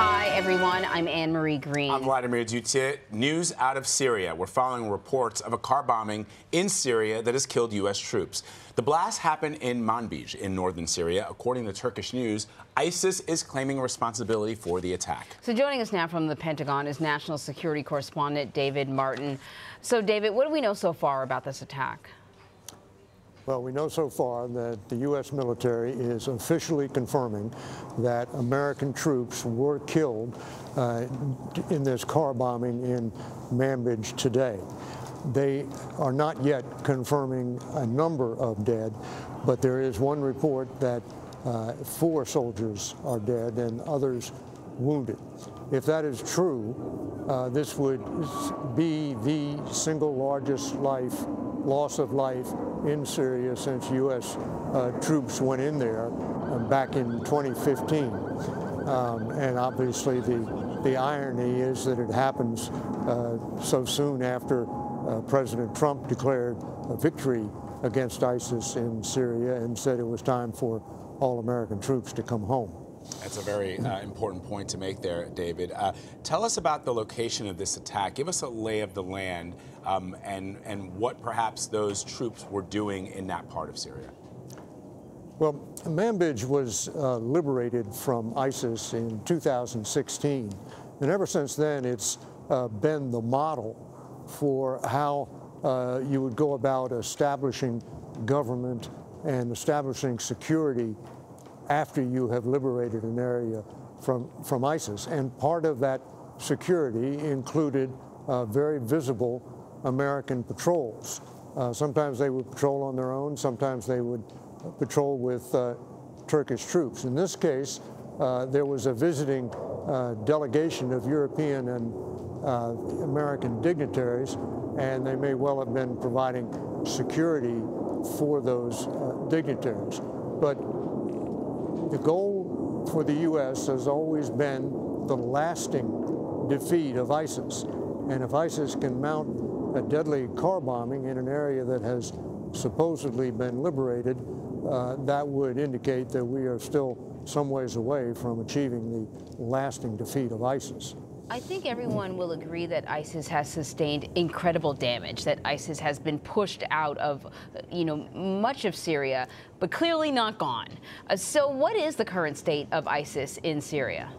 Hi, everyone. I'm Anne-Marie Green. I'm Vladimir Dutit. News out of Syria. We're following reports of a car bombing in Syria that has killed U.S. troops. The blast happened in Manbij in northern Syria. According to Turkish news, ISIS is claiming responsibility for the attack. So joining us now from the Pentagon is national security correspondent David Martin. So, David, what do we know so far about this attack? Well, we know so far that the U.S. military is officially confirming that American troops were killed in this car bombing in Manbij today. They are not yet confirming a number of dead, but there is one report that 4 soldiers are dead and others wounded. If that is true, this would be the single largest loss of life in Syria since U.S. troops went in there back in 2015. And obviously the irony is that it happens so soon after President Trump declared a victory against ISIS in Syria and said it was time for all American troops to come home. That's a very important point to make there, David. Tell us about the location of this attack. Give us a lay of the land and what perhaps those troops were doing in that part of Syria. Well, Manbij was liberated from ISIS in 2016, and ever since then it's been the model for how you would go about establishing government and establishing security after you have liberated an area from ISIS. And part of that security included very visible American patrols. Sometimes they would patrol on their own, sometimes they would patrol with Turkish troops. In this case, there was a visiting delegation of European and American dignitaries, and they may well have been providing security for those dignitaries. But the goal for the U.S. has always been the lasting defeat of ISIS. And if ISIS can mount a deadly car bombing in an area that has supposedly been liberated, that would indicate that we are still some ways away from achieving the lasting defeat of ISIS. I think everyone will agree that ISIS has sustained incredible damage, that ISIS has been pushed out of, much of Syria, but clearly not gone. So what is the current state of ISIS in Syria?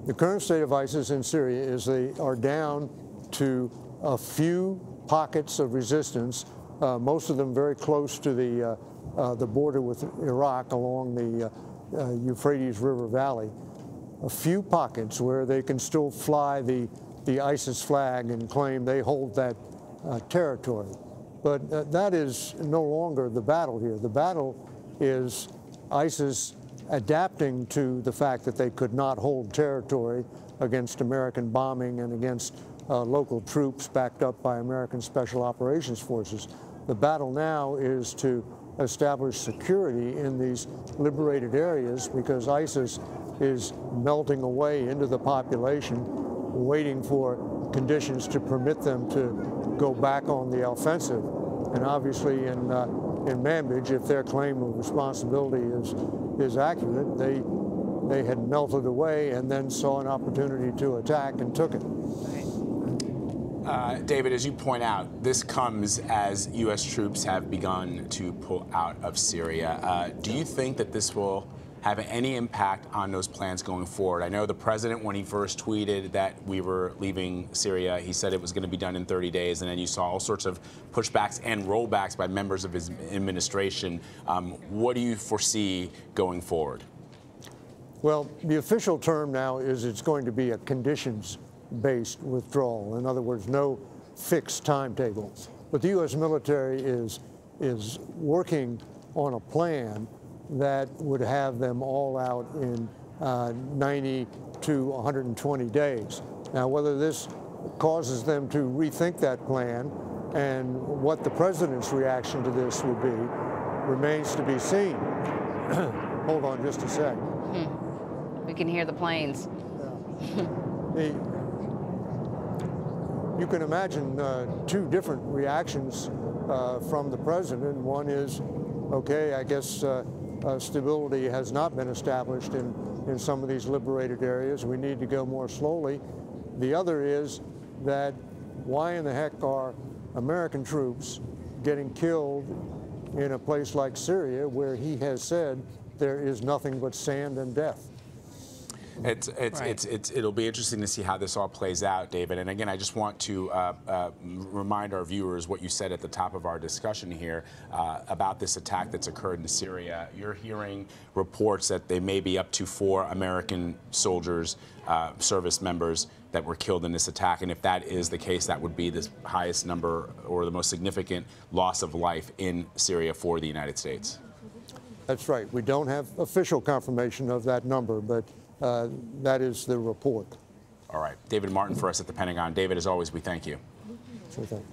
The current state of ISIS in Syria is they are down to a few pockets of resistance, most of them very close to the border with Iraq along the Euphrates River Valley. A few pockets where they can still fly the ISIS flag and claim they hold that territory. But that is no longer the battle here. The battle is ISIS adapting to the fact that they could not hold territory against American bombing and against local troops backed up by American Special Operations Forces. The battle now is to establish security in these liberated areas because ISIS is melting away into the population, waiting for conditions to permit them to go back on the offensive. And obviously in Manbij, if their claim of responsibility is accurate, they had melted away and then saw an opportunity to attack and took it. David, as you point out, this comes as U.S. troops have begun to pull out of Syria. Do you think that this will have any impact on those plans going forward? I know the president, when he first tweeted that we were leaving Syria, he said it was going to be done in 30 days, and then you saw all sorts of pushbacks and rollbacks by members of his administration. What do you foresee going forward? Well, the official term now is it's going to be a conditions-based withdrawal. In other words, no fixed timetable. But the U.S. military is working on a plan that would have them all out in 90 to 120 days. Now, whether this causes them to rethink that plan and what the president's reaction to this will be remains to be seen. Hold on just a sec. We can hear the planes. You can imagine 2 different reactions from the president. One is, okay, I guess stability has not been established in in some of these liberated areas. We need to go more slowly. The other is that why in the heck are American troops getting killed in a place like Syria, where he has said there is nothing but sand and death? It'll be interesting to see how this all plays out, David. And again, I just want to remind our viewers what you said at the top of our discussion here about this attack that's occurred in Syria. You're hearing reports that there may be up to 4 American soldiers, service members, that were killed in this attack. And if that is the case, that would be the highest number or the most significant loss of life in Syria for the United States. That's right. We don't have official confirmation of that number, but that is the report. All right. David Martin for us at the Pentagon. David, as always, we thank you. Sure thing.